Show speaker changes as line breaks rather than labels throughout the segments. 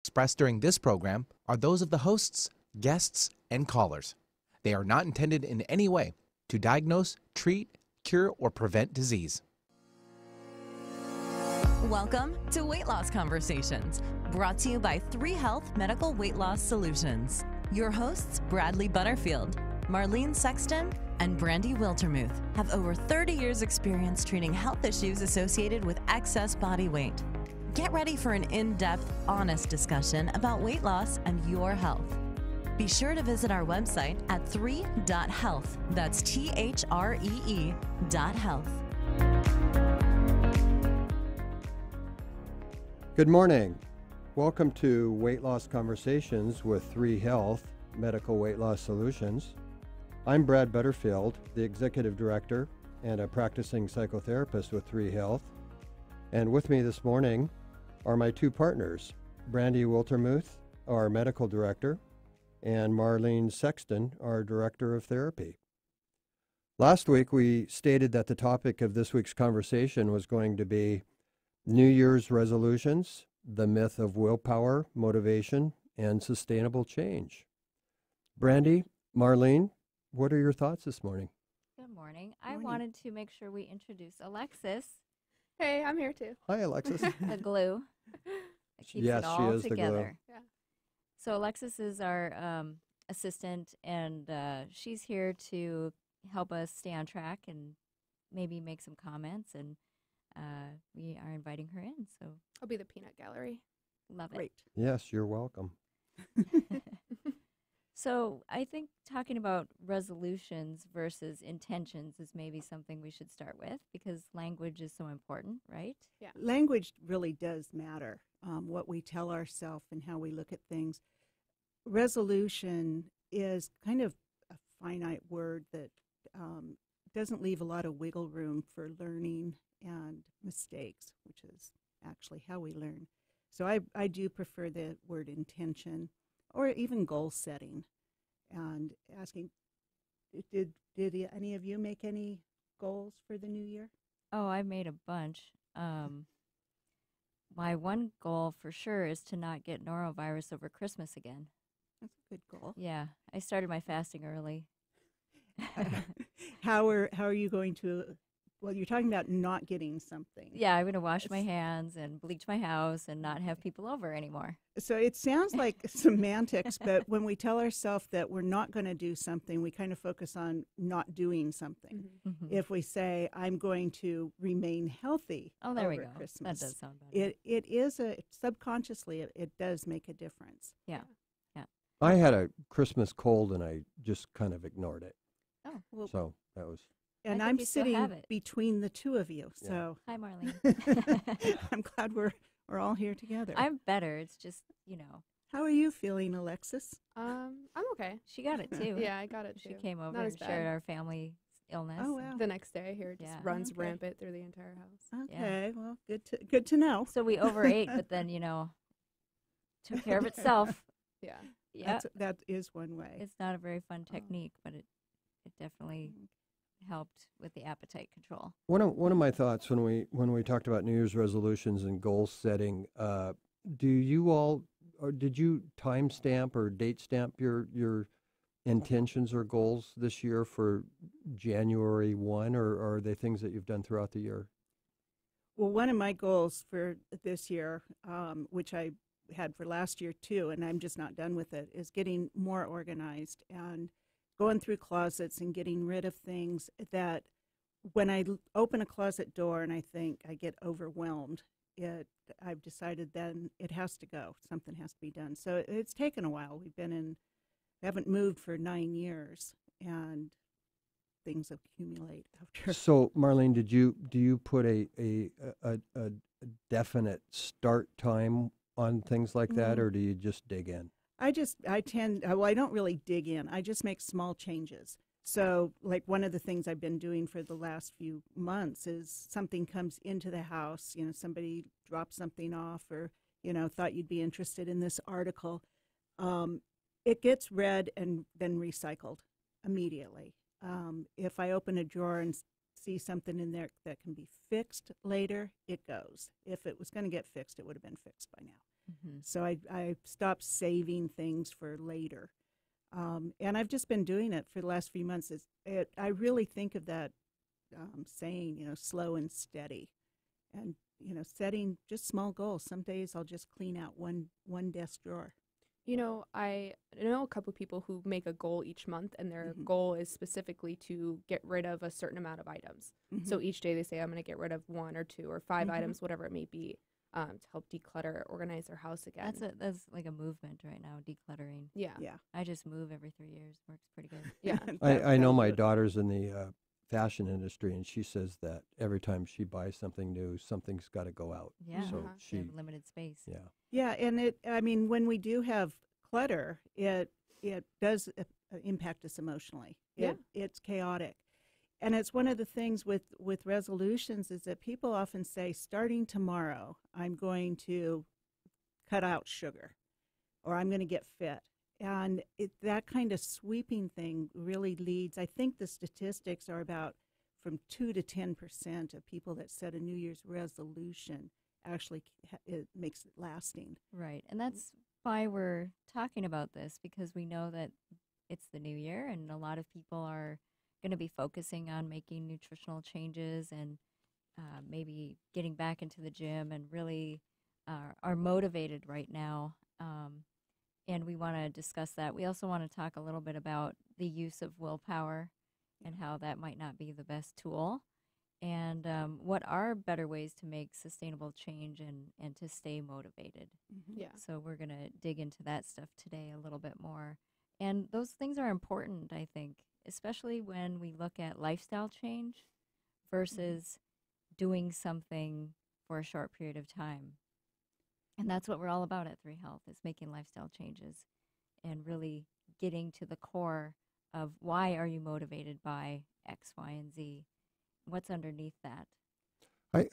expressed during this program are those of the hosts, guests, and callers. They are not intended in any way to diagnose, treat, cure, or prevent disease.
Welcome to Weight Loss Conversations, brought to you by Three.health Medical Weight Loss Solutions. Your hosts, Bradley Butterfield, Marlene Sexton, and Brandy Wiltermuth, have over 30 years' experience treating health issues associated with excess body weight. Get ready for an in-depth, honest discussion about weight loss and your health. Be sure to visit our website at Three.health. That's THREE.health.
Good morning. Welcome to Weight Loss Conversations with Three.health Medical Weight Loss Solutions. I'm Brad Butterfield, the Executive Director and a practicing psychotherapist with Three.health. And with me this morning are my two partners, Brandy Wiltermuth, our Medical Director, and Marlene Sexton, our Director of Therapy. Last week, we stated that the topic of this week's conversation was going to be New Year's resolutions, the myth of willpower, motivation, and sustainable change. Brandy, Marlene, what are your thoughts this morning?
Good morning. I wanted to make sure we introduce Alexis,
Hey, I'm here too.
Hi, Alexis.
the glue that keeps
Yes,
it
she
all
is the glue.
together.
Yeah.
So Alexis is our assistant, and she's here to help us stay on track and maybe make some comments. And we are inviting her in. So
I'll be the peanut gallery.
love
Great.
Yes, you're welcome.
it. So I think talking about resolutions versus intentions is maybe something we should start with because language is so important, right?
Yeah.
Language really does matter, what we tell ourselves and how we look at things. Resolution is kind of a finite word that doesn't leave a lot of wiggle room for learning and mistakes, which is actually how we learn. So I do prefer the word intention or even goal setting. And asking, did any of you make any goals for the new year?
Oh, I've made a bunch. My one goal for sure is to not get norovirus over Christmas again.
That's a good goal.
Yeah, I started my fasting early.
How are you going to? Well, you're talking about not getting something.
Yeah, I'm going to wash my hands and bleach my house and not have people over anymore.
So it sounds like semantics, but when we tell ourselves that we're not going to do something, we kind of focus on not doing something.
Mm-hmm.
If we say, I'm going to remain healthy
Oh, there we
over
go.
Christmas,
That does sound better.
it is subconsciously, it does make a difference.
Yeah.
I had a Christmas cold and I just kind of ignored it.
Oh,
Well,
So that was,
and
I think
I'm
you still
sitting
have it.
between the two of you,
Yeah.
so
hi, Marlene.
I'm glad we're all here together.
I'm better. It's just,
How are you feeling, Alexis?
I'm okay.
she got it too.
Yeah, I got it
She
too.
came over
Not as
and shared
bad.
our family illness.
Oh,
and-
wow.
The next day here just
Yeah.
runs
Okay.
rampant through the entire house.
Okay, well, good to know.
So we overate, but then, took care of itself.
Yeah.
Yeah.
That is one way.
It's not a very fun technique, but it definitely helped with the appetite control.
one of my thoughts when we talked about New Year's resolutions and goal setting. Do you all, or did you timestamp or date stamp your intentions or goals this year for January 1, or are they things that you've done throughout the year?
Well, one of my goals for this year, which I had for last year too, and I'm just not done with it, is getting more organized and going through closets and getting rid of things that when I open a closet door and I think I get overwhelmed, I've decided then it has to go. Something has to be done. So it's taken a while. We haven't moved for 9 years, and things accumulate after.
So, Marlene, do you put a definite start time on things like that, or do you just dig in?
I don't really dig in. I just make small changes. So, like, one of the things I've been doing for the last few months is something comes into the house, somebody drops something off or, thought you'd be interested in this article. It gets read and then recycled immediately. If I open a drawer and see something in there that can be fixed later, it goes. If it was going to get fixed, it would have been fixed by now. So I stopped saving things for later. And I've just been doing it for the last few months. I really think of that saying, slow and steady. And, setting just small goals. Some days I'll just clean out one desk drawer.
I know a couple people who make a goal each month, and their goal is specifically to get rid of a certain amount of items. So each day they say, I'm going to get rid of 1 or 2 or 5 items, whatever it may be, to help declutter, organize their house again.
That's like a movement right now, decluttering.
Yeah.
I just move every 3 years. Works pretty good.
Yeah.
I know my daughter's in the fashion industry, and she says that every time she buys something new, something's got to go out.
Yeah.
So
They have limited space.
yeah.
Yeah, and when we do have clutter, it does impact us emotionally. It's chaotic. And it's one of the things with resolutions is that people often say, starting tomorrow, I'm going to cut out sugar, or I'm going to get fit. And that kind of sweeping thing really leads, I think the statistics are about from 2 to 10% of people that set a New Year's resolution actually it makes it lasting.
Right. And that's why we're talking about this, because we know that it's the new year and a lot of people are going to be focusing on making nutritional changes and maybe getting back into the gym and really are motivated right now. And we want to discuss that. We also want to talk a little bit about the use of willpower and how that might not be the best tool. And what are better ways to make sustainable change and to stay motivated.
Yeah.
So we're going to dig into that stuff today a little bit more. And those things are important, I think, especially when we look at lifestyle change versus doing something for a short period of time. And that's what we're all about at 3.health, is making lifestyle changes and really getting to the core of why are you motivated by X, Y, and Z. What's underneath that?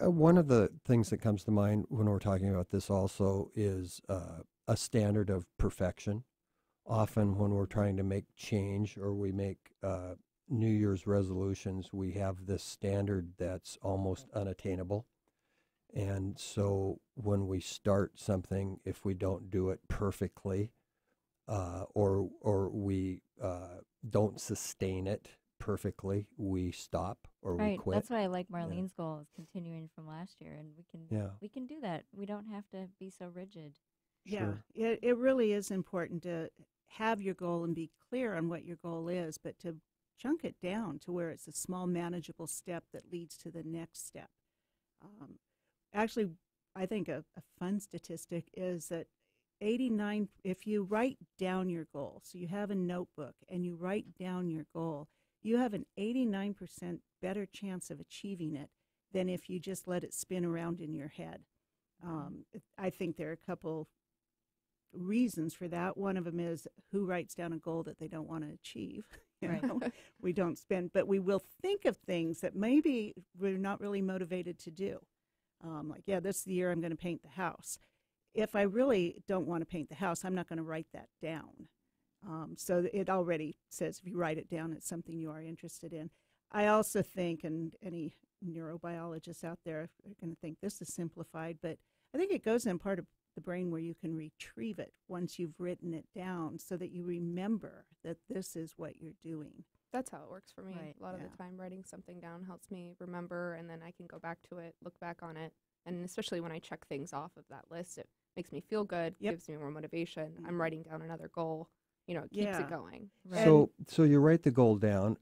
One of the things that comes to mind when we're talking about this also is a standard of perfection. Often when we're trying to make change or we make New Year's resolutions, we have this standard that's almost unattainable. And so when we start something, if we don't do it perfectly or we don't sustain it perfectly, we stop or we quit.
That's why I like Marlene's goal is continuing from last year, and we can do that. We don't have to be so rigid.
Sure.
Yeah, it really is important to have your goal and be clear on what your goal is, but to chunk it down to where it's a small manageable step that leads to the next step. Actually, I think a fun statistic is that 89, if you write down your goal, so you have a notebook and you write down your goal, you have an 89% better chance of achieving it than if you just let it spin around in your head. I think there are a couple reasons for that. One of them is who writes down a goal that they don't want to achieve. We don't spend, but we will think of things that maybe we're not really motivated to do. This is the year I'm going to paint the house. If I really don't want to paint the house, I'm not going to write that down. So it already says if you write it down, it's something you are interested in. I also think, and any neurobiologists out there are going to think this is simplified, but I think it goes in part of the brain where you can retrieve it once you've written it down so that you remember that this is what you're doing.
That's how it works for me.
Right.
A lot of the time, writing something down helps me remember, and then I can go back to it, look back on it. And especially when I check things off of that list, it makes me feel good, gives me more motivation. I'm writing down another goal. It keeps it going.
Right. So you write the goal down.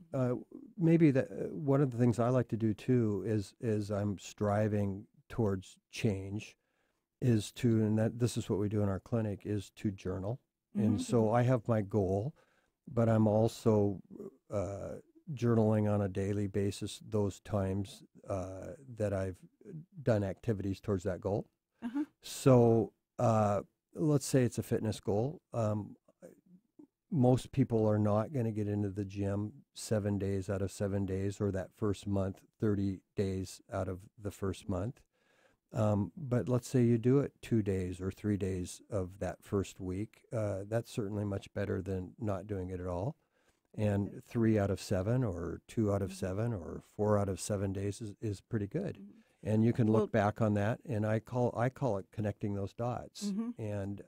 Maybe one of the things I like to do too is I'm striving towards change, is to, and this is what we do in our clinic, is to journal. And so I have my goal, but I'm also journaling on a daily basis those times that I've done activities towards that goal. So let's say it's a fitness goal. Most people are not going to get into the gym 7 days out of 7 days, or that first month, 30 days out of the first month. But let's say you do it 2 days or 3 days of that first week. That's certainly much better than not doing it at all. And 3 out of 7 or 2 out of 7 or 4 out of 7 days is pretty good. And you can
Well-
look back on that, and I call it connecting those dots. And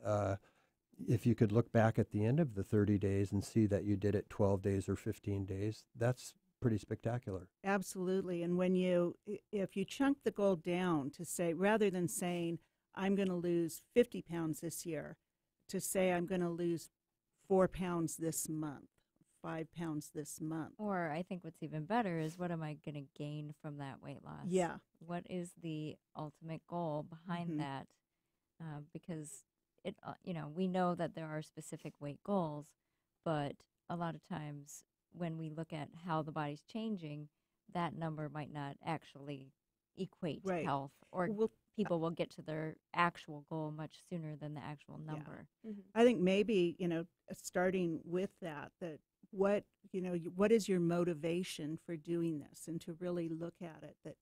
if you could look back at the end of the 30 days and see that you did it 12 days or 15 days, that's pretty spectacular.
Absolutely. And if you chunk the goal down to say, rather than saying, I'm going to lose 50 pounds this year, to say, I'm going to lose 4 pounds this month, 5 pounds this month.
Or I think what's even better is, what am I going to gain from that weight loss?
Yeah.
What is the ultimate goal behind that? Because we know that there are specific weight goals, but a lot of times when we look at how the body's changing, that number might not actually equate to
Right.
health, or
Well,
people will get to their actual goal much sooner than the actual number.
I think maybe, starting with that what is your motivation for doing this, and to really look at it, that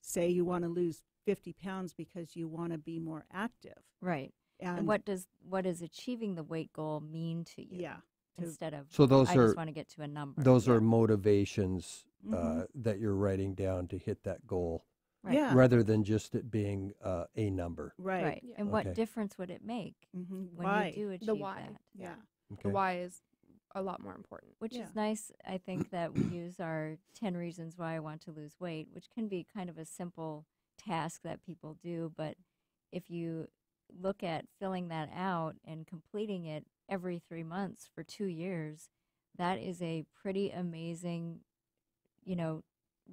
say you want to lose 50 pounds because you want to be more active.
Right. And what does achieving the weight goal mean to you?
Yeah.
Instead of,
So those
I
are
just want to get to a number.
those are motivations
Mhm.
that you're writing down to hit that goal,
Right.
Yeah.
rather than just it being a number.
Right.
Right.
Yeah.
And
Okay.
what difference would it make
Mhm.
when
Why?
you do achieve
The why.
that?
Yeah.
Okay.
The why is a lot more important.
Which
Yeah.
is nice, I think, that we use our 10 reasons why I want to lose weight, which can be kind of a simple task that people do. But if you look at filling that out and completing it every 3 months for 2 years, that is a pretty amazing,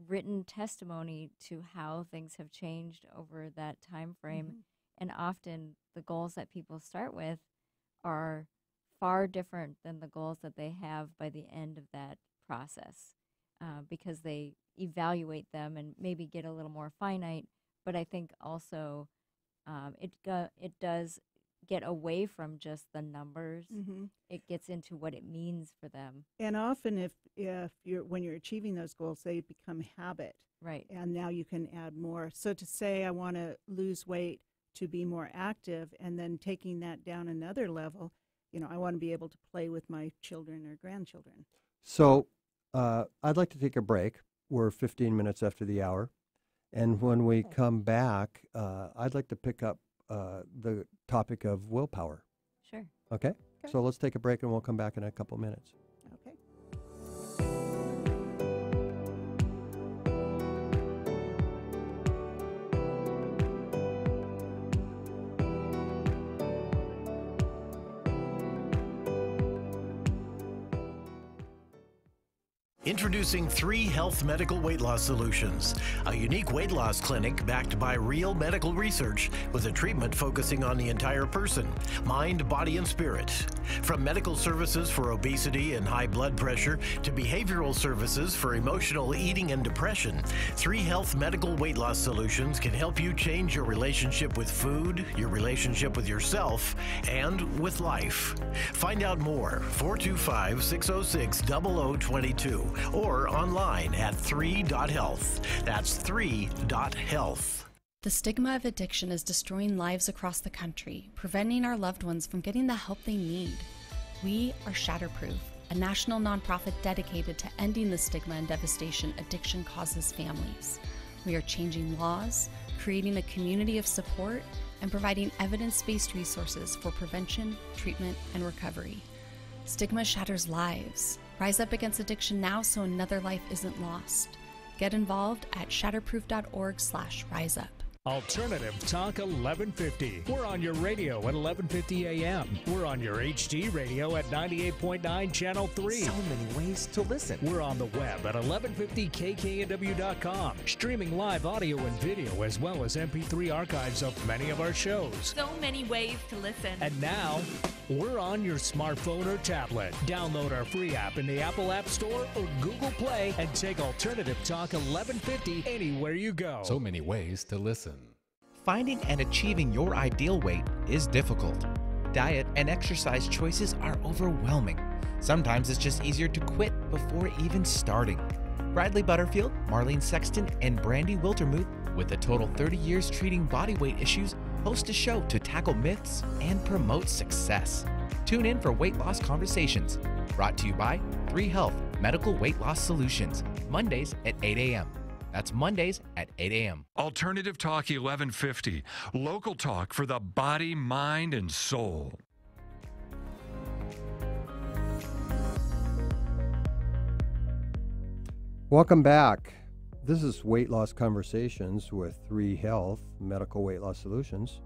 written testimony to how things have changed over that time frame. And often the goals that people start with are far different than the goals that they have by the end of that process, because they evaluate them and maybe get a little more finite. But I think also it does get away from just the numbers. It gets into what it means for them.
And often if when you're achieving those goals, they become habit.
Right.
And now you can add more. So to say, I want to lose weight to be more active, and then taking that down another level, I want to be able to play with my children or grandchildren.
So I'd like to take a break. We're 15 minutes after the hour. And when we come back, I'd like to pick up the topic of willpower.
Sure.
Okay? So let's take a break, and we'll come back in a couple minutes.
Okay.
Introducing Three.health Medical Weight Loss Solutions, a unique weight loss clinic backed by real medical research with a treatment focusing on the entire person, mind, body, and spirit. From medical services for obesity and high blood pressure to behavioral services for emotional eating and depression, Three.health Medical Weight Loss Solutions can help you change your relationship with food, your relationship with yourself, and with life. Find out more, 425-606-0022. Or online at 3.health. That's 3.health.
The stigma of addiction is destroying lives across the country, preventing our loved ones from getting the help they need. We are Shatterproof, a national nonprofit dedicated to ending the stigma and devastation addiction causes families. We are changing laws, creating a community of support, and providing evidence-based resources for prevention, treatment, and recovery. Stigma shatters lives. Rise up against addiction now so another life isn't lost. Get involved at shatterproof.org/riseup.
Alternative Talk 1150. We're on your radio at 1150 a.m. We're on your HD radio at 98.9 Channel 3.
So many ways to listen.
We're on the web at 1150kknw.com, streaming live audio and video as well as MP3 archives of many of our shows.
So many ways to listen.
And now, we're on your smartphone or tablet. Download our free app in the Apple App Store or Google Play and take Alternative Talk 1150 anywhere you go.
So many ways to listen. Finding and achieving your ideal weight is difficult. Diet and exercise choices are overwhelming. Sometimes it's just easier to quit before even starting. Bradley Butterfield, Marlene Sexton, and Brandy Wiltermuth, with a total 30 years treating body weight issues, host a show to tackle myths and promote success. Tune in for Weight Loss Conversations, brought to you by Three.health Medical Weight Loss Solutions, Mondays at 8 a.m. That's Mondays at 8 a.m.
Alternative Talk 1150. Local talk for the body, mind, and soul.
Welcome back. This is Weight Loss Conversations with Three.health, Medical Weight Loss Solutions.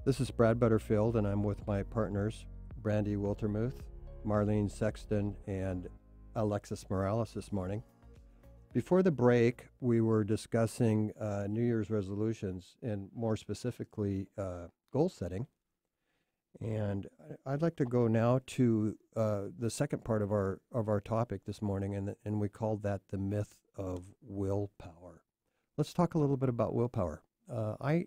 This is Brad Butterfield, and I'm with my partners, Brandy Wiltermuth, Marlene Sexton, and Alexis Morales this morning. Before the break, we were discussing New Year's resolutions and more specifically goal setting. And I'd like to go now to the second part of our topic this morning, and we called that the myth of willpower. Let's talk a little bit about willpower. I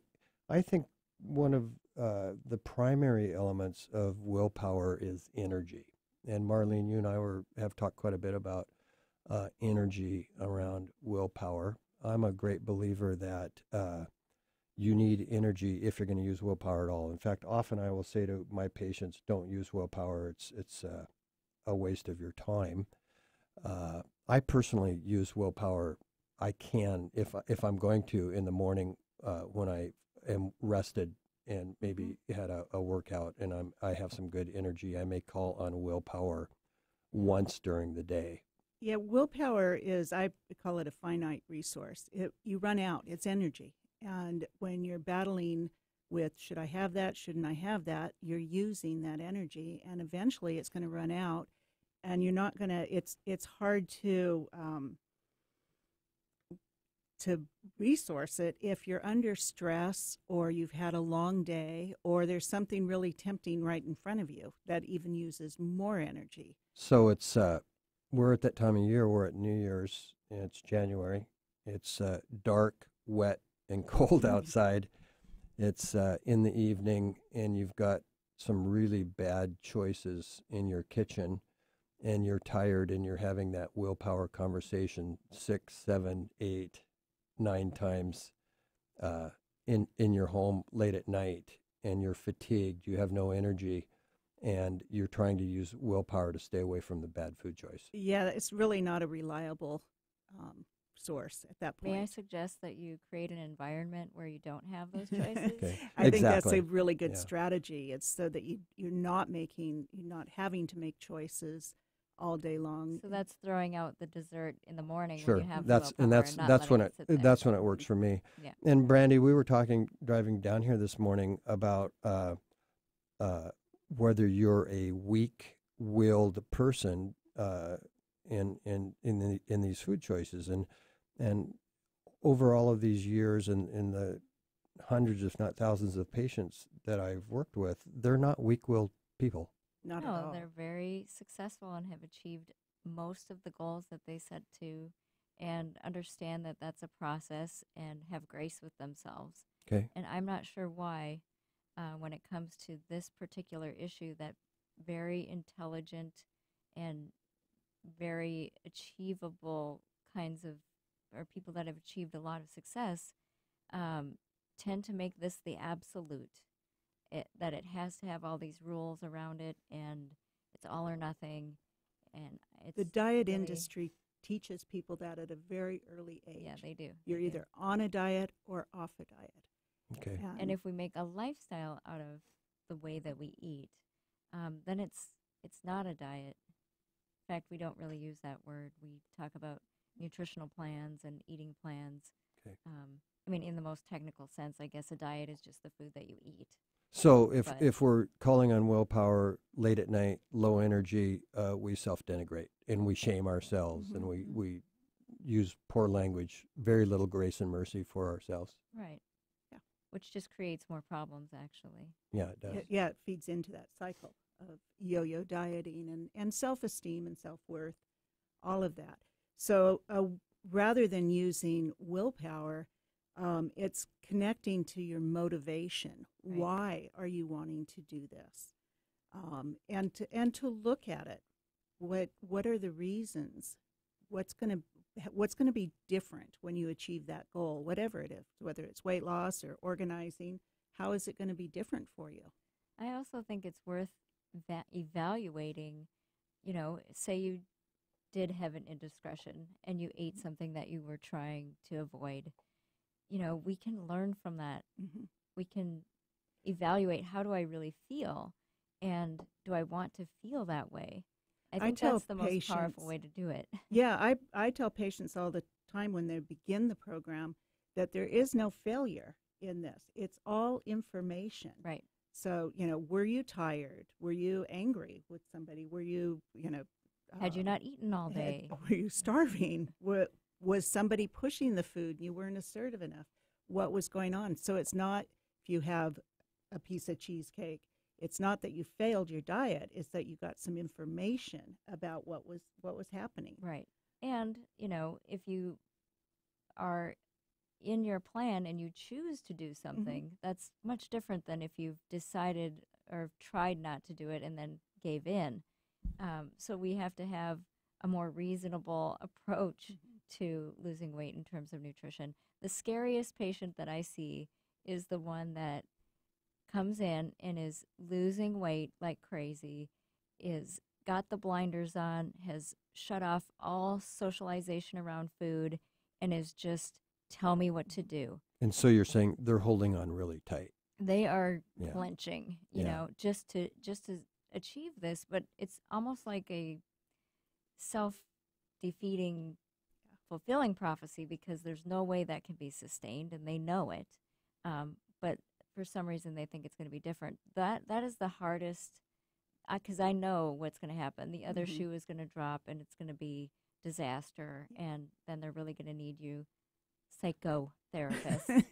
think one of the primary elements of willpower is energy. And Marlene, you and I have talked quite a bit about energy around willpower. I'm a great believer that you need energy if you're going to use willpower at all. In fact, often I will say to my patients, don't use willpower. It's a waste of your time. I personally use willpower. I can, if I'm going to, in the morning when I am rested and maybe had a workout and I have some good energy, I may call on willpower once during the day.
Yeah, willpower is, I call it a finite resource. You run out, it's energy. And when you're battling with, should I have that, shouldn't I have that, you're using that energy, and eventually it's going to run out, and you're not going to, it's hard to resource it if you're under stress or you've had a long day or there's something really tempting right in front of you that even uses more energy.
So it's, we're at that time of year, we're at New Year's, and it's January. It's dark, wet, and cold outside. It's in the evening, and you've got some really bad choices in your kitchen, and you're tired, and you're having that willpower conversation 6, 7, 8, 9 times in your home late at night, and you're fatigued, you have no energy, and you're trying to use willpower to stay away from the bad food choice.
Yeah, it's really not a reliable source at that point.
May I suggest that you create an environment where you don't have those choices?
Okay.
I think that's a really good strategy. It's so that you're not having to make choices all day long.
So that's throwing out the dessert in the morning
Sure.
when you have
That's when it works for me.
Yeah.
And Brandy, we were talking driving down here this morning about whether you're a weak-willed person in these food choices, and over all of these years and in the hundreds, if not thousands, of patients that I've worked with, they're not weak-willed people.
Not at all.
They're very successful and have achieved most of the goals that they set to, and understand that that's a process and have grace with themselves.
Okay.
And I'm not sure why, when it comes to this particular issue, that very intelligent and very achievable kinds of, or people that have achieved a lot of success, tend to make this the absolute. That it has to have all these rules around it, and it's all or nothing. And it's
the diet industry teaches people that at a very early age.
Yeah, they do.
You're either on a diet or off a diet.
Okay.
And if we make a lifestyle out of the way that we eat, then it's not a diet. In fact, we don't really use that word. We talk about nutritional plans and eating plans.
Okay.
I mean, in the most technical sense, I guess a diet is just the food that you eat.
So if we're calling on willpower late at night, low energy, we self-denigrate and we shame ourselves, and we use poor language, very little grace and mercy for ourselves.
Right. Yeah. Which just creates more problems, actually.
Yeah, it does.
Yeah, it feeds into that cycle of yo-yo dieting and self-esteem and self-worth, all of that. So rather than using willpower, it's connecting to your motivation. Right. Why are you wanting to do this? And to look at it. What are the reasons? What's going to be different when you achieve that goal, whatever it is, whether it's weight loss or organizing? How is it going to be different for you?
I also think it's worth evaluating. Say you did have an indiscretion and you ate something that you were trying to avoid, you know, we can learn from that. We can evaluate, how do I really feel? And do I want to feel that way? I think that's the most powerful way to do it.
Yeah, I tell patients all the time when they begin the program that there is no failure in this. It's all information.
Right.
So, you know, were you tired? Were you angry with somebody? Were you, you know,
had you not eaten all day?
Were you starving? Was somebody pushing the food and you weren't assertive enough? What was going on? So it's not, if you have a piece of cheesecake, it's not that you failed your diet, it's that you got some information about what was happening.
Right. And, you know, if you are in your plan and you choose to do something, that's much different than if you've decided or tried not to do it and then gave in. So we have to have a more reasonable approach to losing weight in terms of nutrition. The scariest patient that I see is the one that comes in and is losing weight like crazy, is got the blinders on, has shut off all socialization around food, and is just, tell me what to do.
And so you're saying they're holding on really tight.
They are clenching, you know, just to achieve this, but it's almost like a self-defeating, fulfilling prophecy, because there's no way that can be sustained, and they know it. But for some reason, they think it's going to be different. That is the hardest, because I know what's going to happen. The other shoe is going to drop, and it's going to be disaster, and then they're really going to need you, psychotherapist.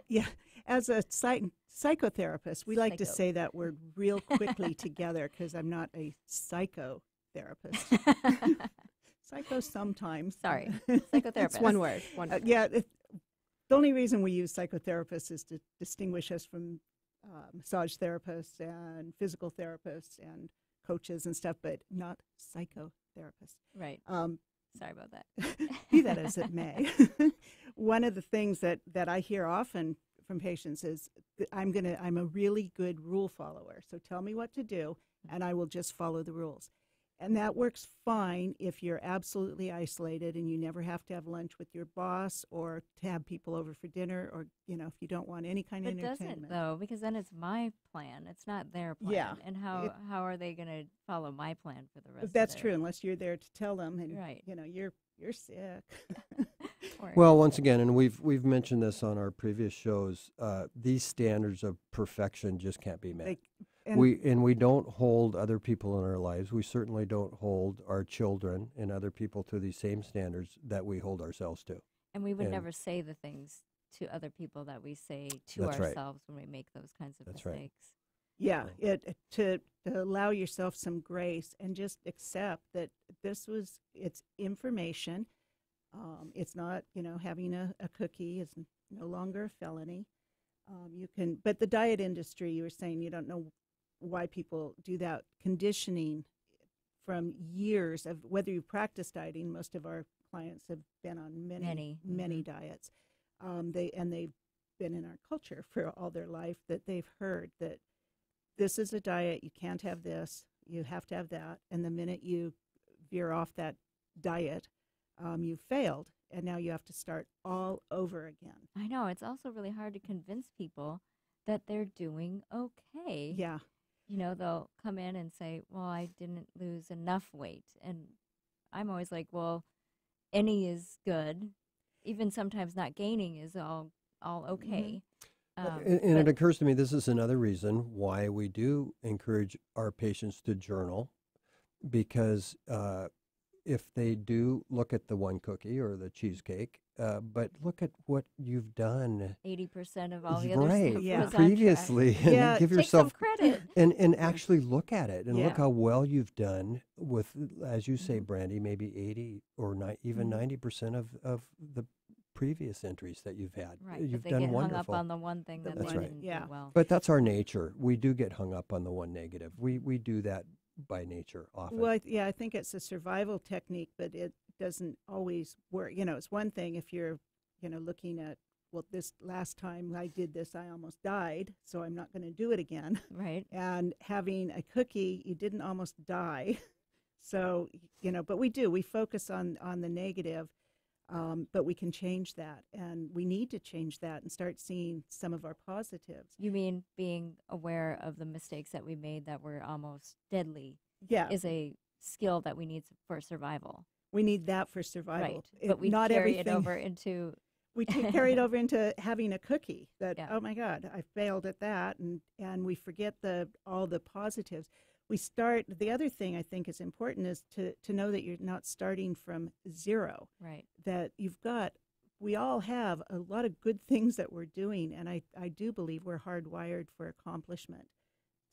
Yeah, as a psychotherapist, we like to say that word real quickly together, because I'm not a psychotherapist. Psycho sometimes.
Sorry, psychotherapist.
It's one word.
Yeah, the only reason we use psychotherapists is to distinguish us from massage therapists and physical therapists and coaches and stuff, but not psychotherapists.
Right. Sorry about that.
Be that as it may. One of the things that I hear often from patients is I'm a really good rule follower. So tell me what to do and I will just follow the rules. And that works fine if you're absolutely isolated and you never have to have lunch with your boss or to have people over for dinner, or, you know, if you don't want any kind of entertainment.
It doesn't, though, because then it's my plan. It's not their plan.
Yeah.
And how are they going to follow my plan for the rest of
That's true, unless you're there to tell them and, you know, you're sick.
Well, once again, and we've mentioned this on our previous shows, these standards of perfection just can't be met. We don't hold other people in our lives. We certainly don't hold our children and other people to these same standards that we hold ourselves to.
And we would never say the things to other people that we say to ourselves when we make those kinds of mistakes.
Right.
Yeah, to allow yourself some grace and just accept that it's information. It's not, you know, having a cookie is no longer a felony. But the diet industry, you were saying, you don't know why people do that. Conditioning from years of whether you practice dieting. Most of our clients have been on many diets. They've been in our culture for all their life, that they've heard that this is a diet, you can't have this, you have to have that, and the minute you veer off that diet, you've failed, and now you have to start all over again.
I know. It's also really hard to convince people that they're doing okay.
Yeah.
You know, they'll come in and say, well, I didn't lose enough weight. And I'm always like, well, any is good. Even sometimes not gaining is all okay.
And it occurs to me this is another reason why we do encourage our patients to journal, because if they do look at the one cookie or the cheesecake, but look at what you've done.
80% of all the other stuff was
previously, and give yourself
some credit.
And actually look at it and look how well you've done with, as you say, Brandy, maybe 80 or even 90% of the previous entries that you've had.
Right,
you've
they
done
get
wonderful.
hung up on the one thing that they didn't do well.
But that's our nature. We do get hung up on the one negative. We do that by nature often.
Well, I think it's a survival technique, but it doesn't always work. You know, it's one thing if you're, you know, looking at, well, this last time I did this, I almost died, so I'm not going to do it again.
Right.
And having a cookie, you didn't almost die, So, but we focus on the negative, but we can change that, and we need to change that and start seeing some of our positives.
You mean being aware of the mistakes that we made that were almost deadly?
Yeah.
Is a skill that we need for survival.
We need that for survival.
Right. But we
not
carry
everything,
it over into...
We carry it over into having a cookie that,
Yeah.
oh my God, I failed at that. And we forget all the positives. The other thing I think is important is to know that you're not starting from zero.
Right.
That we all have a lot of good things that we're doing. And I do believe we're hardwired for accomplishment.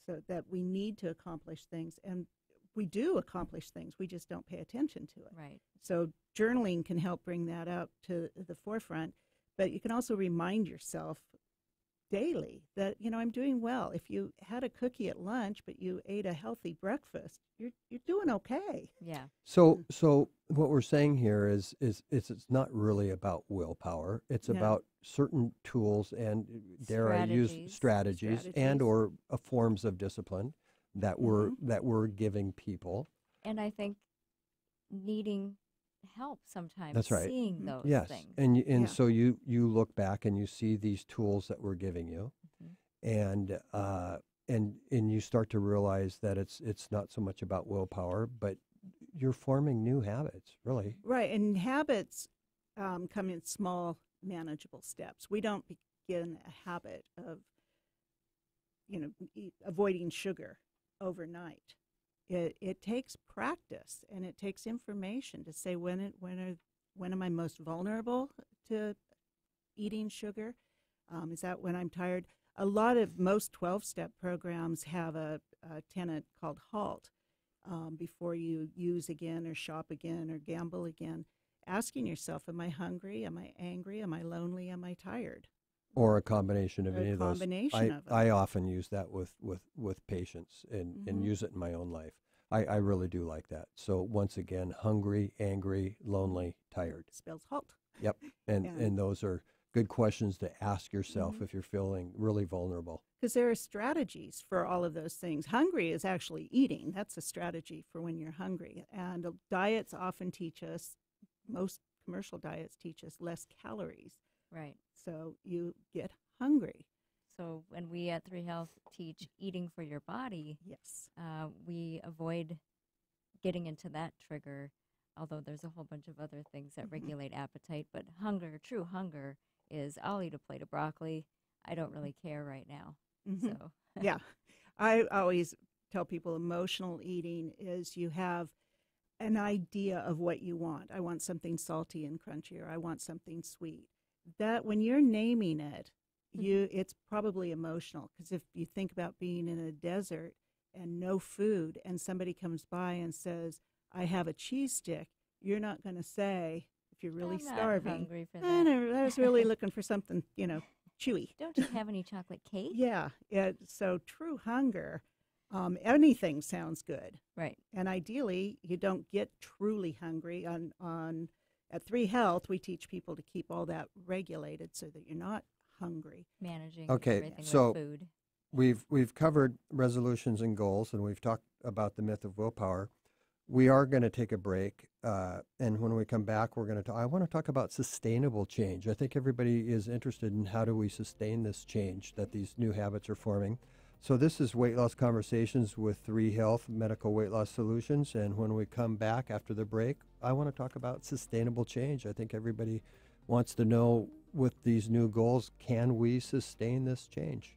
So that we need to accomplish things. And we do accomplish things. We just don't pay attention to it.
Right.
So journaling can help bring that up to the forefront. But you can also remind yourself daily that, I'm doing well. If you had a cookie at lunch, but you ate a healthy breakfast, you're doing okay.
Yeah.
So what we're saying here is it's not really about willpower. It's about certain tools and, dare I use, strategies and or forms of discipline that we're giving people.
And I think needing help sometimes.
That's right.
Seeing those things.
And so you look back and you see these tools that we're giving you, and you start to realize that it's not so much about willpower, but you're forming new habits, really.
Right, and habits come in small, manageable steps. We don't begin a habit of, avoiding sugar overnight. It takes practice, and it takes information to say when am I most vulnerable to eating sugar? Is that when I'm tired? Most 12-step programs have a tenet called HALT, before you use again or shop again or gamble again. Asking yourself, am I hungry? Am I angry? Am I lonely? Am I tired?
Or a combination of any of those. I often use that with patients and use it in my own life. I really do like that. So once again, hungry, angry, lonely, tired.
Spells HALT.
Yep. And those are good questions to ask yourself if you're feeling really vulnerable.
Because there are strategies for all of those things. Hungry is actually eating. That's a strategy for when you're hungry. And diets often teach us, most commercial diets teach us less calories.
Right.
So you get hungry.
So when we at 3.health teach eating for your body,
yes,
we avoid getting into that trigger, although there's a whole bunch of other things that regulate appetite. But true hunger is, I'll eat a plate of broccoli. I don't really care right now. So
yeah, I always tell people emotional eating is you have an idea of what you want. I want something salty and crunchy, or I want something sweet. That when you're naming it, it's probably emotional, because if you think about being in a desert and no food, and somebody comes by and says, I have a cheese stick, you're not going to say, if you're really starving,
hungry for
that. I was really looking for something, chewy.
Don't you have any chocolate cake?
Yeah. So true hunger, anything sounds good.
Right.
And ideally, you don't get truly hungry. At 3.health, we teach people to keep all that regulated so that you're not hungry.
Managing
everything with food. We've covered resolutions and goals, and we've talked about the myth of willpower. We are going to take a break, and when we come back, I want to talk about sustainable change. I think everybody is interested in how do we sustain this change that these new habits are forming. So this is Weight Loss Conversations with 3.health Medical Weight Loss Solutions, and when we come back after the break, I want to talk about sustainable change. I think everybody wants to know, with these new goals, can we sustain this change?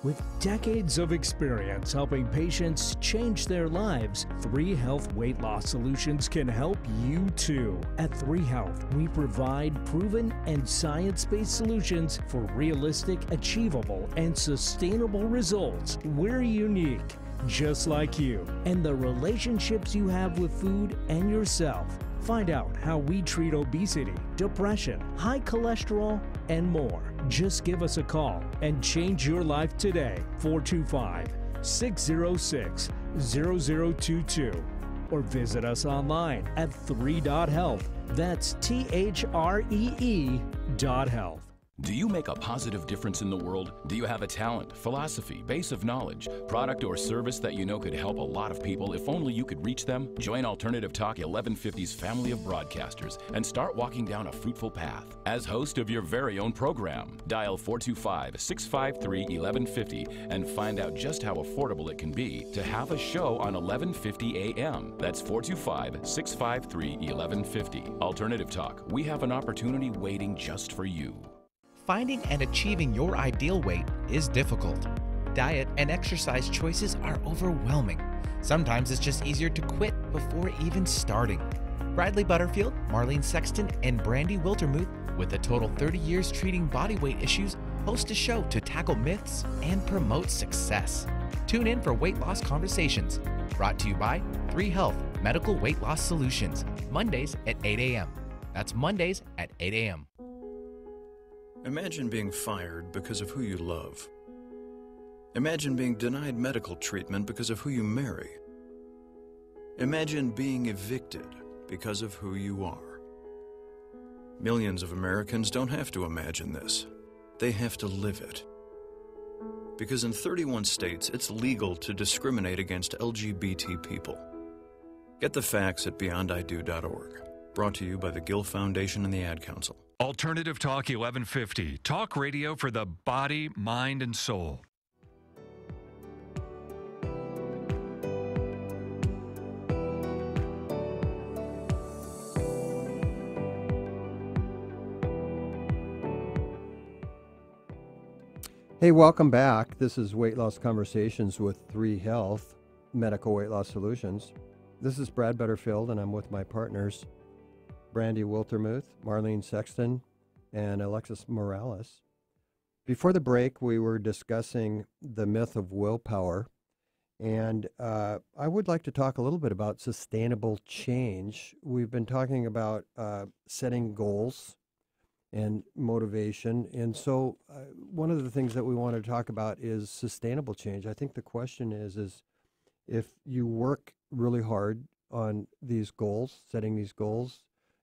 With decades of experience helping patients change their lives, 3.health Weight Loss Solutions can help you too. At 3.health, we provide proven and science-based solutions for realistic, achievable, and sustainable results. We're unique, just like you, and the relationships you have with food and yourself. Find out how we treat obesity, depression, high cholesterol, and more. Just give us a call and change your life today. 425-606-0022. Or visit us online at 3.health. That's THREE.health.
Do you make a positive difference in the world? Do you have a talent, philosophy, base of knowledge, product, or service that you know could help a lot of people if only you could reach them? Join Alternative Talk 1150's family of broadcasters and start walking down a fruitful path. As host of your very own program, dial 425-653-1150 and find out just how affordable it can be to have a show on 1150 AM. That's 425-653-1150. Alternative Talk, we have an opportunity waiting just for you.
Finding and achieving your ideal weight is difficult. Diet and exercise choices are overwhelming. Sometimes it's just easier to quit before even starting. Bradley Butterfield, Marlene Sexton, and Brandy Wiltermuth, with a total 30 years treating body weight issues, host a show to tackle myths and promote success. Tune in for Weight Loss Conversations, brought to you by Three.health Medical Weight Loss Solutions, Mondays at 8 a.m. That's Mondays at 8 a.m.
Imagine being fired because of who you love. Imagine being denied medical treatment because of who you marry. Imagine being evicted because of who you are. Millions of Americans don't have to imagine this. They have to live it. Because in 31 states, it's legal to discriminate against LGBT people. Get the facts at beyondido.org. Brought to you by the Gill Foundation and the Ad Council.
Alternative Talk 1150. Talk radio for the body, mind, and soul.
Hey, welcome back. This is Weight Loss Conversations with Three.health Medical Weight Loss Solutions. This is Brad Butterfield, and I'm with my partners, Brandy Wiltermuth, Marlene Sexton, and Alexis Morales. Before the break, we were discussing the myth of willpower, and I would like to talk a little bit about sustainable change. We've been talking about setting goals and motivation, and so one of the things that we want to talk about is sustainable change. I think the question is if you work really hard on these goals, setting these goals,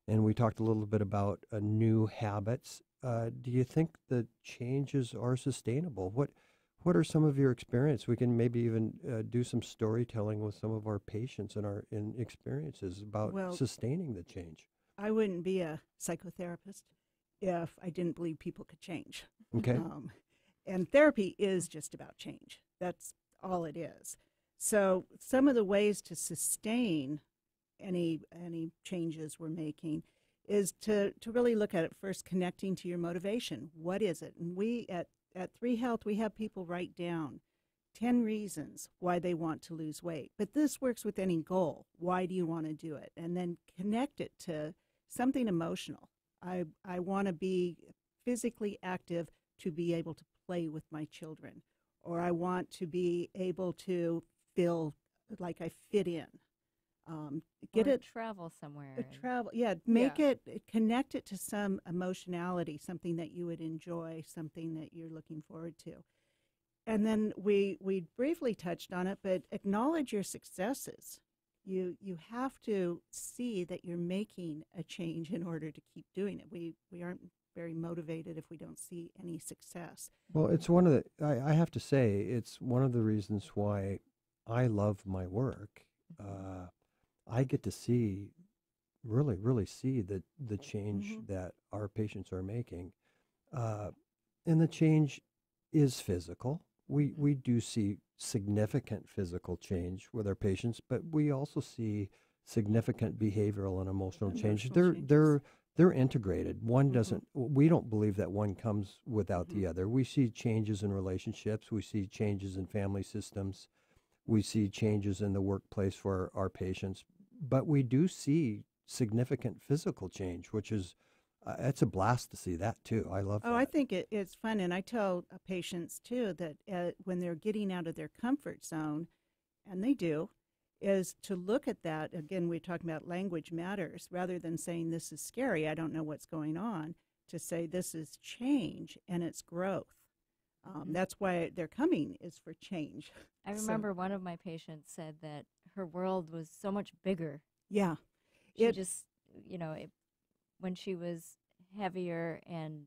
and we talked a little bit about new habits. Do you think the changes are sustainable? What are some of your experience? We can maybe even do some storytelling with some of our patients and our experiences about sustaining the change.
I wouldn't be a psychotherapist if I didn't believe people could change.
Okay.
And therapy is just about change. That's all it is. So some of the ways to sustain any changes we're making is to really look at it first, connecting to your motivation. What is it? And we at Three.health, we have people write down 10 reasons why they want to lose weight. But this works with any goal. Why do you want to do it? And then connect it to something emotional. I want to be physically active to be able to play with my children, or I want to be able to feel like I fit in.
Travel somewhere.
Connect it to some emotionality, something that you would enjoy, something that you're looking forward to. And then we briefly touched on it, but acknowledge your successes. You have to see that you're making a change in order to keep doing it. We aren't very motivated if we don't see any success.
Well, it's one of the, I have to say, it's one of the reasons why I love my work. I get to see, really see the change that our patients are making. And the change is physical. We do see significant physical change with our patients, but we also see significant behavioral and emotional change. They're integrated. One doesn't, we don't believe that one comes without the other. We see changes in relationships. We see changes in family systems. We see changes in the workplace for our patients, but we do see significant physical change, which is, it's a blast to see that too. I love that.
I think it's fun. And I tell patients too that when they're getting out of their comfort zone, and they do, is to look at that. Again, we're talking about language matters. Rather than saying this is scary, I don't know what's going on, to say this is change and it's growth. That's why they're coming, is for change.
I remember one of my patients said that her world was so much bigger.
Yeah.
She when she was heavier and,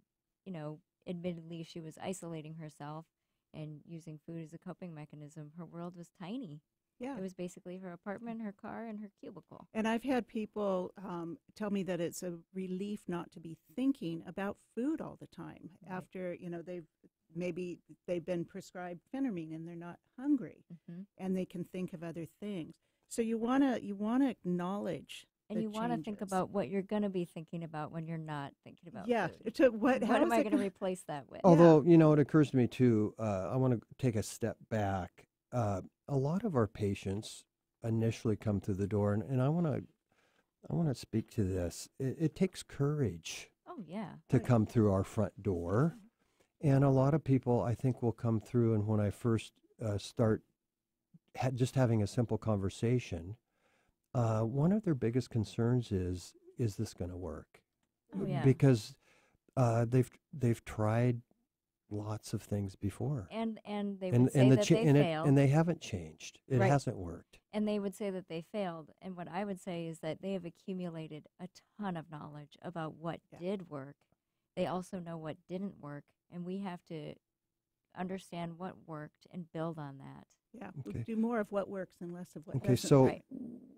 admittedly she was isolating herself and using food as a coping mechanism, her world was tiny.
Yeah.
It was basically her apartment, her car, and her cubicle.
And I've had people tell me that it's a relief not to be thinking about food all the time after, they've been prescribed phentermine and they're not hungry, and they can think of other things. So you want to acknowledge.
And you want to think about what you're going to be thinking about when you're not thinking about food.
So
what am I going to replace that with?
Although, it occurs to me too, I want to take a step back. A lot of our patients initially come through the door, and I want to speak to this. It takes courage to come through our front door. And a lot of people, I think, will come through, and when I first start just having a simple conversation, one of their biggest concerns is this going to work?
Oh, yeah.
Because they've tried lots of things before,
and they would say that they failed,
and they haven't changed. It hasn't worked.
And they would say that they failed. And what I would say is that they have accumulated a ton of knowledge about what did work. They also know what didn't work, and we have to understand what worked and build on that.
Yeah, we'll do more of what works and less of what doesn't.
Okay, so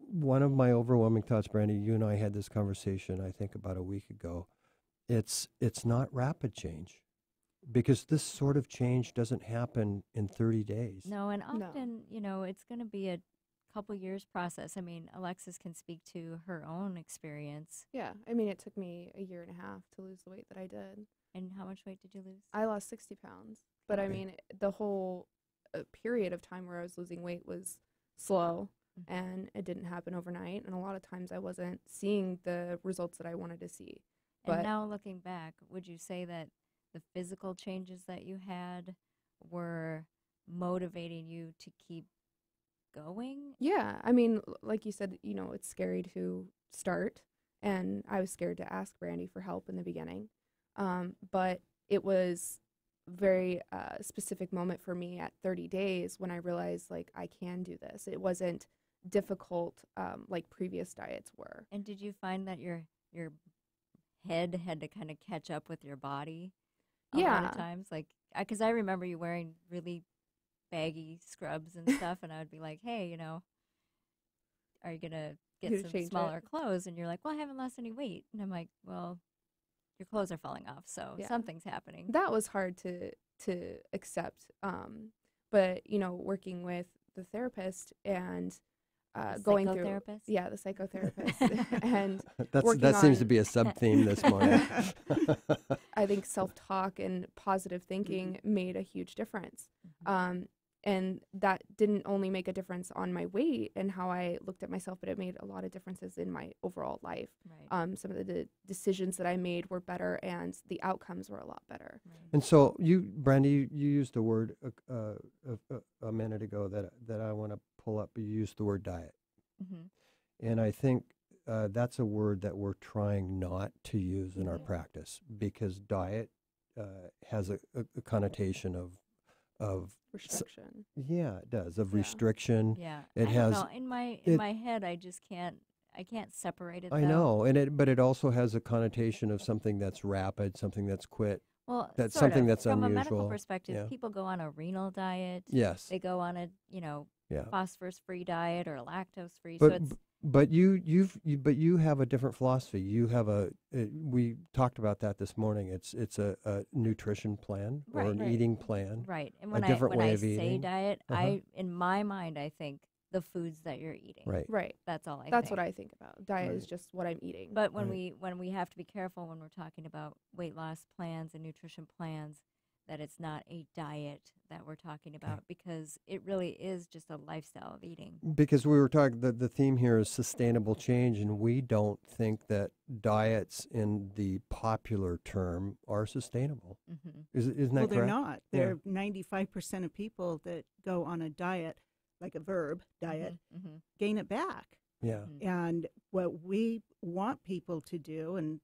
one of my overwhelming thoughts, Brandy, you and I had this conversation, I think, about a week ago. It's not rapid change, because this sort of change doesn't happen in 30 days.
No, and often, it's going to be a couple years process. I mean, Alexis can speak to her own experience.
Yeah, I mean, it took me a year and a half to lose the weight that I did.
And how much weight did you lose?
I lost 60 pounds. But I mean, the whole period of time where I was losing weight was slow, and it didn't happen overnight. And a lot of times I wasn't seeing the results that I wanted to see.
And now looking back, would you say that the physical changes that you had were motivating you to keep going?
Yeah. I mean, like you said, it's scary to start, and I was scared to ask Brandy for help in the beginning. But it was very specific moment for me at 30 days when I realized, like, I can do this. It wasn't difficult like previous diets were.
And did you find that your head had to kind of catch up with your body a lot of times? Like, because I remember you wearing really baggy scrubs and stuff, and I would be like, hey, are you going to get some smaller clothes? And you're like, well, I haven't lost any weight. And I'm like, well, your clothes are falling off, so something's happening.
That was hard to accept. But, working with the therapist and going through the psychotherapist and
that seems to be a sub-theme this morning.
I think self-talk and positive thinking made a huge difference. And that didn't only make a difference on my weight and how I looked at myself, but it made a lot of differences in my overall life. Right. Some of the decisions that I made were better, and the outcomes were a lot better.
Right. And so Brandy, you used a word a minute ago that I want to pull up. You used the word diet. And I think that's a word that we're trying not to use in our practice, because diet has a connotation of
restriction.
Yeah, it does. Of restriction.
Yeah.
It
I don't know. In my head, I just can't separate it.
I know. But it also has a connotation of something that's rapid, something that's quick.
Well,
that's something that's
from
unusual.
From a medical perspective, people go on a renal diet.
Yes.
They go on a phosphorus-free diet or a lactose-free.
But you have a different philosophy. You have we talked about that this morning. It's a nutrition plan or an eating plan.
Right. And when I say diet, in my mind I think the foods that you're eating.
Right.
That's all I think.
That's what I think about. Diet is just what I'm eating.
But when we have to be careful when we're talking about weight loss plans and nutrition plans, that it's not a diet that we're talking about, because it really is just a lifestyle of eating. Because
we were talking, the theme here is sustainable change, and we don't think that diets in the popular term are sustainable. Isn't that correct?
Well, they're not. There are 95% of people that go on a diet, like a verb, diet, gain it back.
Yeah.
And what we want people to do, and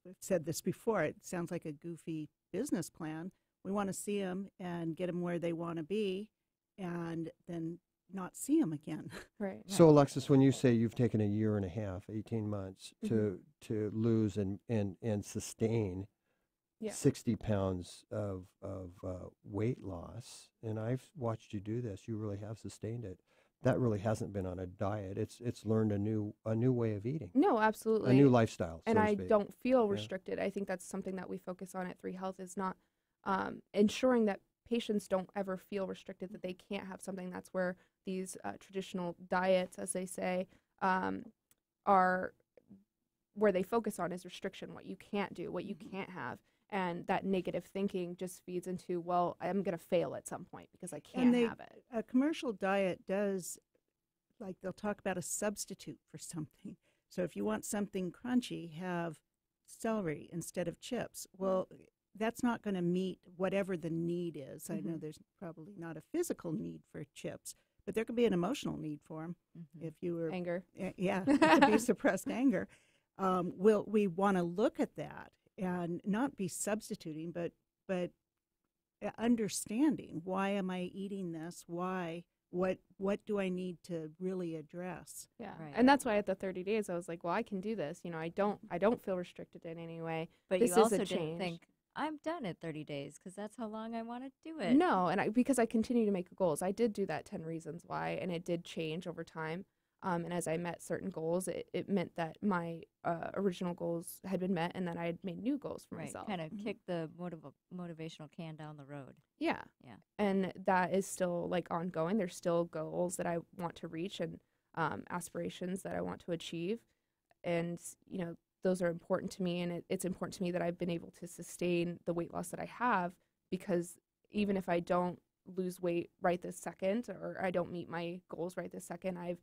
I've said this before, it sounds like a goofy business plan. We want to see them and get them where they want to be, and then not see them again.
Right.
So, Alexis, when you say you've taken a year and a half, 18 months to lose and sustain, 60 pounds of weight loss, and I've watched you do this. You really have sustained it. That really hasn't been on a diet. It's learned a new way of eating.
No, absolutely.
A new lifestyle.
And
so to
I
speak.
don't feel restricted. I think that's something that we focus on at 3.health is not ensuring that patients don't ever feel restricted, that they can't have something. That's where these traditional diets, as they say, are where they focus on is restriction, what you can't do, what you can't have. And that negative thinking just feeds into, well, I'm going to fail at some point because I can't have it.
A commercial diet does, like they'll talk about a substitute for something. So if you want something crunchy, have celery instead of chips. Well, that's not going to meet whatever the need is. I know there's probably not a physical need for chips, but there could be an emotional need for them. If you were
anger.
Yeah, it could be suppressed anger. We want to look at that and not be substituting, but understanding, why am I eating this? Why? What do I need to really address?
Yeah, and that's why at the 30 days I was like, well, I can do this. You know, I don't feel restricted in any way.
But
this
you also
is a
didn't
change.
think, I'm done at 30 days because that's how long I want to do it.
No, and because I continue to make goals. I did do that 10 reasons why, and it did change over time. And as I met certain goals, it meant that my original goals had been met, and then I had made new goals for myself.
Kind of kick the motivational can down the road.
Yeah. And that is still like ongoing. There's still goals that I want to reach and aspirations that I want to achieve, and you know those are important to me. And it's important to me that I've been able to sustain the weight loss that I have, because even if I don't lose weight right this second, or I don't meet my goals right this second, I've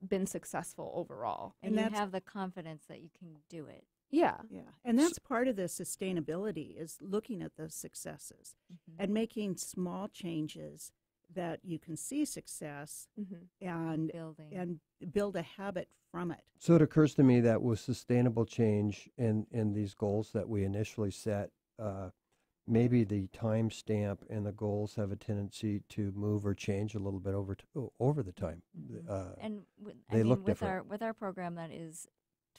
been successful overall.
And you have the confidence that you can do it.
Yeah.
And that's part of the sustainability, is looking at those successes and making small changes that you can see success and build a habit from it.
So it occurs to me that with sustainable change in these goals that we initially set, maybe the time stamp and the goals have a tendency to move or change a little bit over the time.
And
they look different.
With our program that is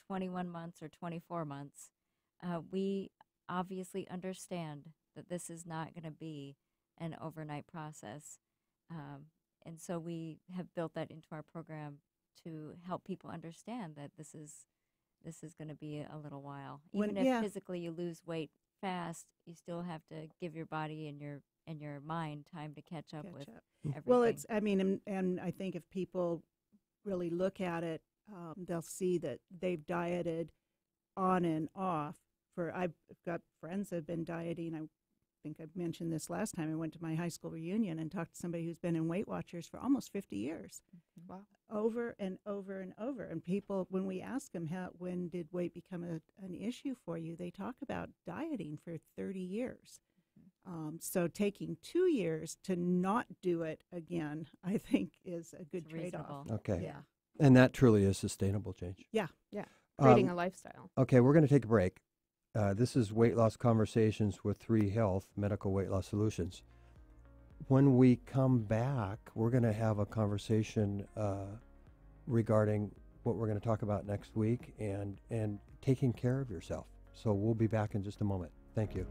21 months or 24 months, we obviously understand that this is not going to be an overnight process. And so we have built that into our program to help people understand that this is going to be a little while. Even if physically you lose weight fast, you still have to give your body and your mind time to catch up with everything.
Well, and I think if people really look at it, they'll see that they've dieted on and off. I've got friends that have been dieting. I think I've mentioned this last time. I went to my high school reunion and talked to somebody who's been in Weight Watchers for almost 50 years.
Wow.
Over and over and over. And people, when we ask them, when did weight become an issue for you, they talk about dieting for 30 years. So taking 2 years to not do it again, I think, is a good trade-off.
Okay.
Yeah.
And that truly is sustainable change.
Yeah.
Creating a lifestyle.
Okay, we're going to take a break. This is Weight Loss Conversations with 3.health Medical Weight Loss Solutions. When we come back, we're going to have a conversation regarding what we're going to talk about next week and taking care of yourself. So we'll be back in just a moment. Thank you.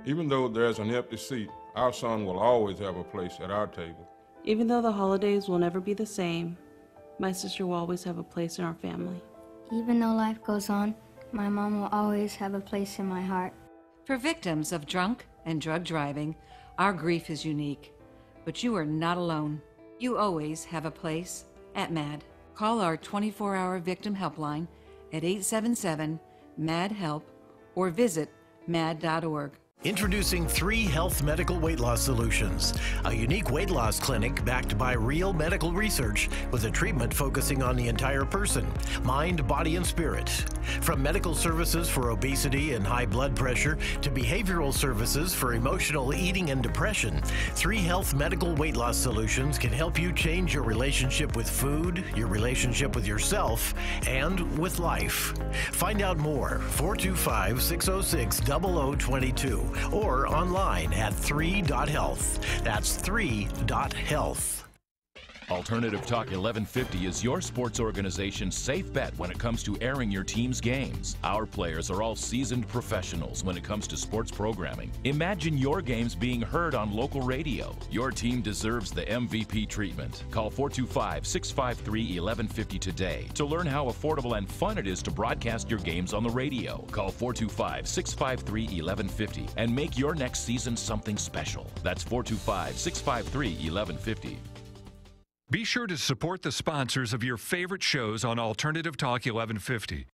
Even though there's an empty seat, our son will always have a place at our table.
Even though the holidays will never be the same, my sister will always have a place in our family.
Even though life goes on, my mom will always have a place in my heart.
For victims of drunk and drug driving, our grief is unique. But you are not alone. You always have a place at MAD. Call our 24-hour victim helpline at 877-MAD-HELP or visit mad.org.
Introducing Three.health Medical Weight Loss Solutions, a unique weight loss clinic backed by real medical research with a treatment focusing on the entire person, mind, body, and spirit. From medical services for obesity and high blood pressure to behavioral services for emotional eating and depression, Three.health Medical Weight Loss Solutions can help you change your relationship with food, your relationship with yourself, and with life. Find out more, 425-606-0022. Or online at 3.health. That's 3.health.
Alternative Talk 1150 is your sports organization's safe bet when it comes to airing your team's games. Our players are all seasoned professionals when it comes to sports programming. Imagine your games being heard on local radio. Your team deserves the MVP treatment. Call 425-653-1150 today to learn how affordable and fun it is to broadcast your games on the radio. Call 425-653-1150 and make your next season something special. That's 425-653-1150.
Be sure to support the sponsors of your favorite shows on Alternative Talk 1150.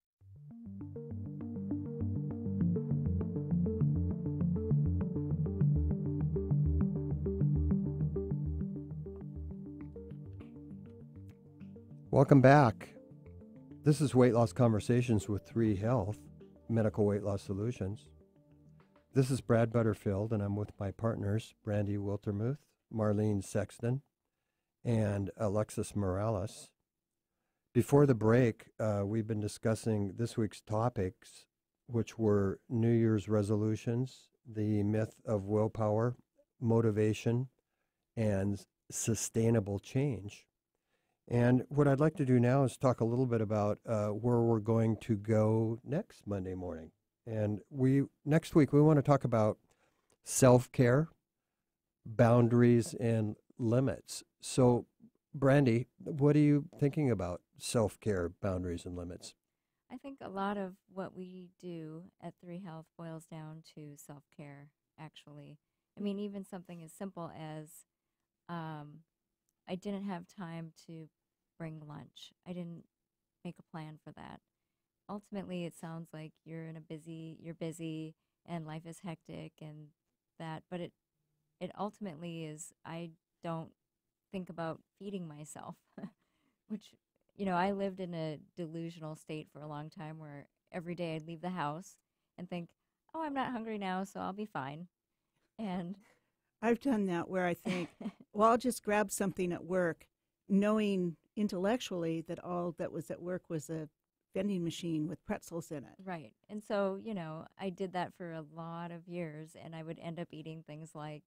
Welcome back. This is Weight Loss Conversations with Three.health, Medical Weight Loss Solutions. This is Brad Butterfield, and I'm with my partners, Brandy Wiltermuth, Marlene Sexton, and Alexis Morales. Before the break, we've been discussing this week's topics, which were New Year's resolutions, the myth of willpower, motivation, and sustainable change. And what I'd like to do now is talk a little bit about where we're going to go next Monday morning. And next week, we want to talk about self-care, boundaries, and limits. So, Brandy, what are you thinking about self-care, boundaries, and limits?
I think a lot of what we do at Three.health boils down to self-care, actually. I mean, even something as simple as I didn't have time to bring lunch. I didn't make a plan for that. Ultimately, it sounds like you're busy and life is hectic and that, but it ultimately is, I don't think about feeding myself, which, I lived in a delusional state for a long time where every day I'd leave the house and think, oh, I'm not hungry now, so I'll be fine. And
I've done that where I think, well, I'll just grab something at work, knowing intellectually that all that was at work was a vending machine with pretzels in it.
Right. And so, I did that for a lot of years, and I would end up eating things like,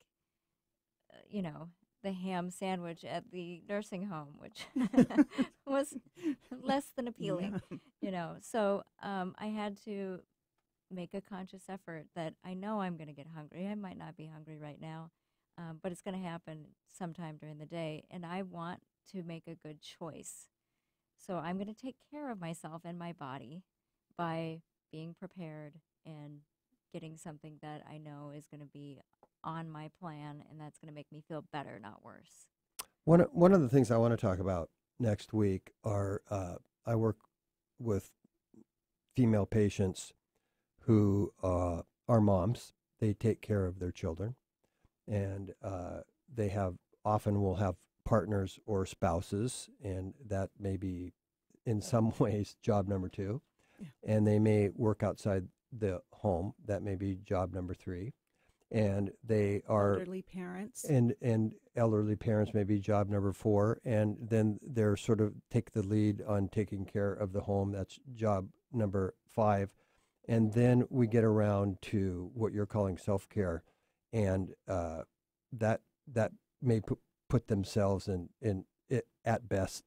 the ham sandwich at the nursing home, which was less than appealing, So I had to make a conscious effort that I know I'm going to get hungry. I might not be hungry right now, but it's going to happen sometime during the day, and I want to make a good choice. So I'm going to take care of myself and my body by being prepared and getting something that I know is going to be on my plan, and that's going to make me feel better, not worse.
One of the things I want to talk about next week are I work with female patients who are moms. They take care of their children, and they often will have partners or spouses, and that may be in some ways job number 2. Yeah. And they may work outside the home. That may be job number 3. And they are
elderly parents,
and elderly parents may be job number 4, and then they're sort of take the lead on taking care of the home. That's job number 5. And then we get around to what you're calling self-care, and that may put themselves in at best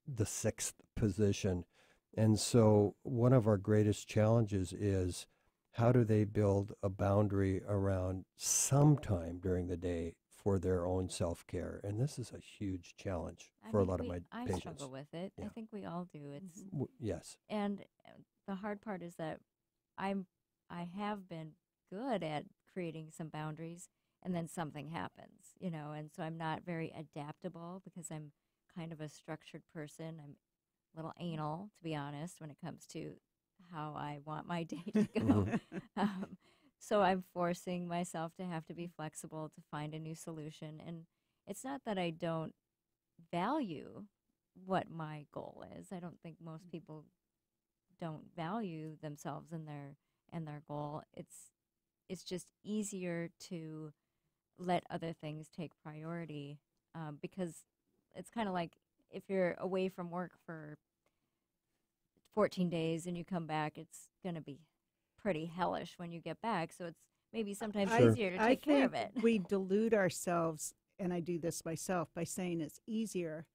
the 6th position. And so one of our greatest challenges is, how do they build a boundary around some time during the day for their own self-care? And this is a huge challenge for a lot of my patients.
I struggle with it. Yeah. I think we all do. It's
yes.
And the hard part is that I have been good at creating some boundaries, and then something happens, and so I'm not very adaptable because I'm kind of a structured person. I'm a little anal, to be honest, when it comes to how I want my day to go. So I'm forcing myself to have to be flexible to find a new solution. And it's not that I don't value what my goal is. I don't think most people don't value themselves and their goal. It's just easier to let other things take priority, because it's kind of like if you're away from work for 14 days and you come back, it's going to be pretty hellish when you get back. So it's maybe sometimes easier to take care of it.
We delude ourselves, and I do this myself, by saying it's easier.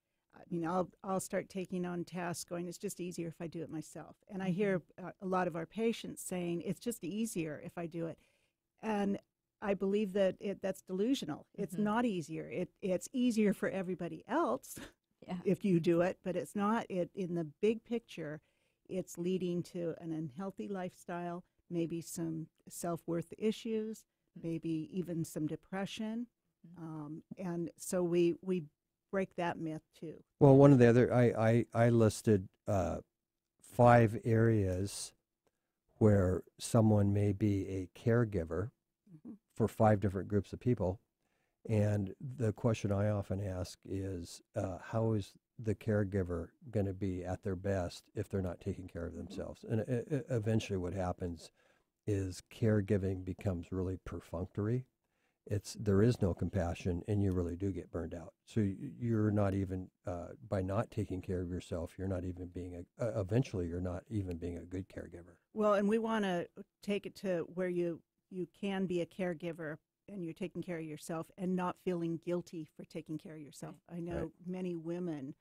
I'll start taking on tasks going, it's just easier if I do it myself. And I hear a lot of our patients saying, it's just easier if I do it. And I believe that that's delusional. It's not easier. It's easier for everybody else if you do it, but it's not. In the big picture, it's leading to an unhealthy lifestyle, maybe some self-worth issues, maybe even some depression. And so we break that myth too.
Well, one of the other, I listed 5 areas where someone may be a caregiver for 5 different groups of people. And the question I often ask is, how is the caregiver going to be at their best if they're not taking care of themselves? And eventually what happens is caregiving becomes really perfunctory. There is no compassion, and you really do get burned out. So you're not even, by not taking care of yourself, you're not even being eventually you're not even being a good caregiver.
Well, and we want to take it to where you can be a caregiver and you're taking care of yourself and not feeling guilty for taking care of yourself. I know many women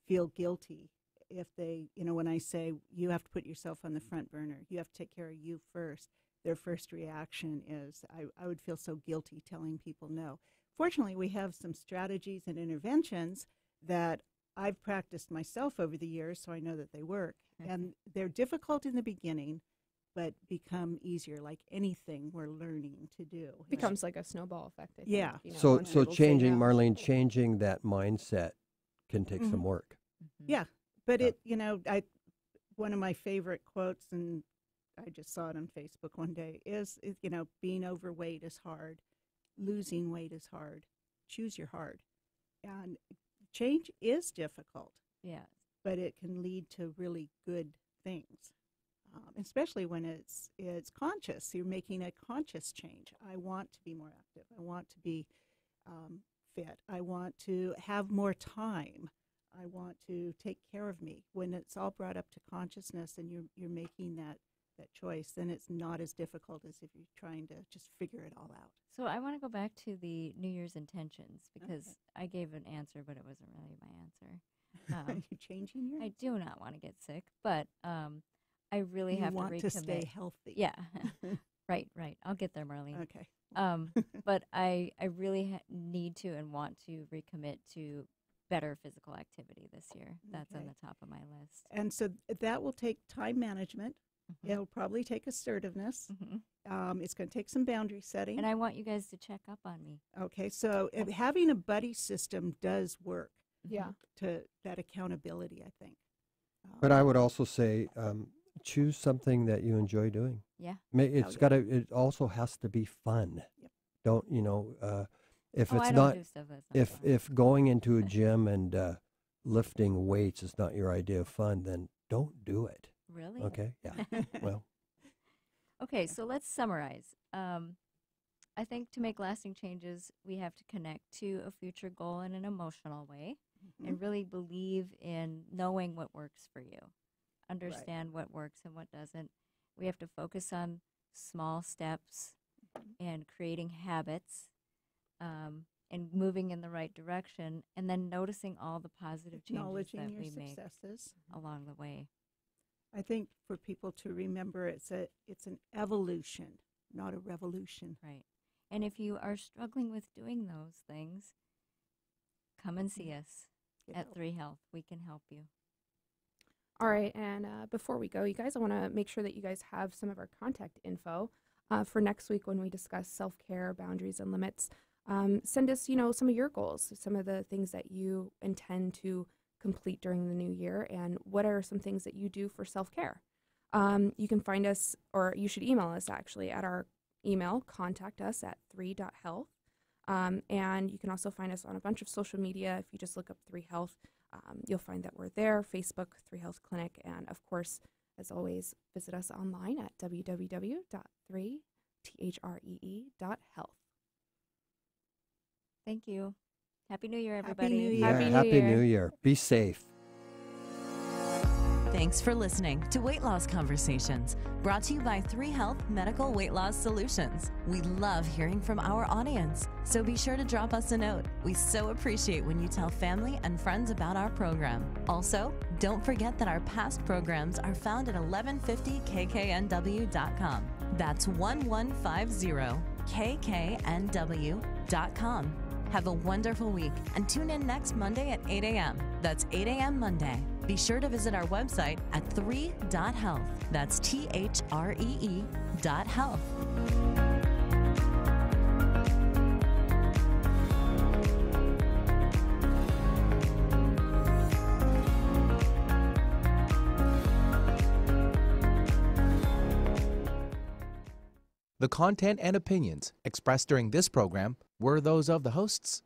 feel guilty if they, when I say you have to put yourself on the front burner, you have to take care of you first, their first reaction is, I would feel so guilty telling people no. Fortunately, we have some strategies and interventions that I've practiced myself over the years, so I know that they work. And they're difficult in the beginning, but become easier, like anything we're learning to do.
Becomes like a snowball effect, I think.
Yeah.
So changing, Marlene, changing that mindset can take some work.
Yeah, but one of my favorite quotes, and I just saw it on Facebook one day, is being overweight is hard, losing weight is hard, choose your hard. And change is difficult.
Yeah.
But it can lead to really good things. Especially when it's conscious. You're making a conscious change. I want to be more active. I want to be fit. I want to have more time. I want to take care of me. When it's all brought up to consciousness and you're making that choice, then it's not as difficult as if you're trying to just figure it all out.
So I want to go back to the New Year's intentions, because I gave an answer, but it wasn't really my answer.
Are you changing yours?
I do not want to get sick, but I really have to recommit.
You want to stay healthy.
Yeah. Right. I'll get there, Marlene.
Okay.
But I really need to and want to recommit to better physical activity this year. That's on the top of my list.
And so that will take time management. It'll probably take assertiveness. It's going to take some boundary setting.
And I want you guys to check up on me.
Okay. So having a buddy system does work.
Yeah.
To that accountability, I think.
But I would also say, choose something that you enjoy doing.
Yeah.
It also has to be fun.
Yep.
Don't, if it's
I don't
not,
do stuff that's not fun.
if going into a gym and lifting weights is not your idea of fun, then don't do it.
Really?
Okay. Yeah. Well.
Okay, so let's summarize. I think to make lasting changes, we have to connect to a future goal in an emotional way and really believe in knowing what works for you. Understand what works and what doesn't. We have to focus on small steps and creating habits and moving in the right direction, and then noticing all the positive changes that we make along the way.
I think for people to remember it's an evolution, not a revolution.
Right. And if you are struggling with doing those things, come and see us at 3.health. We can help you.
All right, and before we go, you guys, I want to make sure that you guys have some of our contact info for next week when we discuss self-care, boundaries, and limits. Send us, some of your goals, some of the things that you intend to complete during the new year, and what are some things that you do for self-care. You can find us, or you should email us actually, at our email, contact us at Three.health. And you can also find us on a bunch of social media. If you just look up 3.health, you'll find that we're there, Facebook, 3.health Clinic, and of course, as always, visit us online at www.3.health.
Thank you. Happy New Year, everybody.
New Year.
Yeah, Happy New Year. Be safe.
Thanks for listening to Weight Loss Conversations, brought to you by 3.health Medical Weight Loss Solutions. We love hearing from our audience, so be sure to drop us a note. We so appreciate when you tell family and friends about our program. Also, don't forget that our past programs are found at 1150kknw.com. That's 1150kknw.com. Have a wonderful week and tune in next Monday at 8 a.m. That's 8 a.m. Monday. Be sure to visit our website at 3.health. That's THREE.health.
The content and opinions expressed during this program were those of the hosts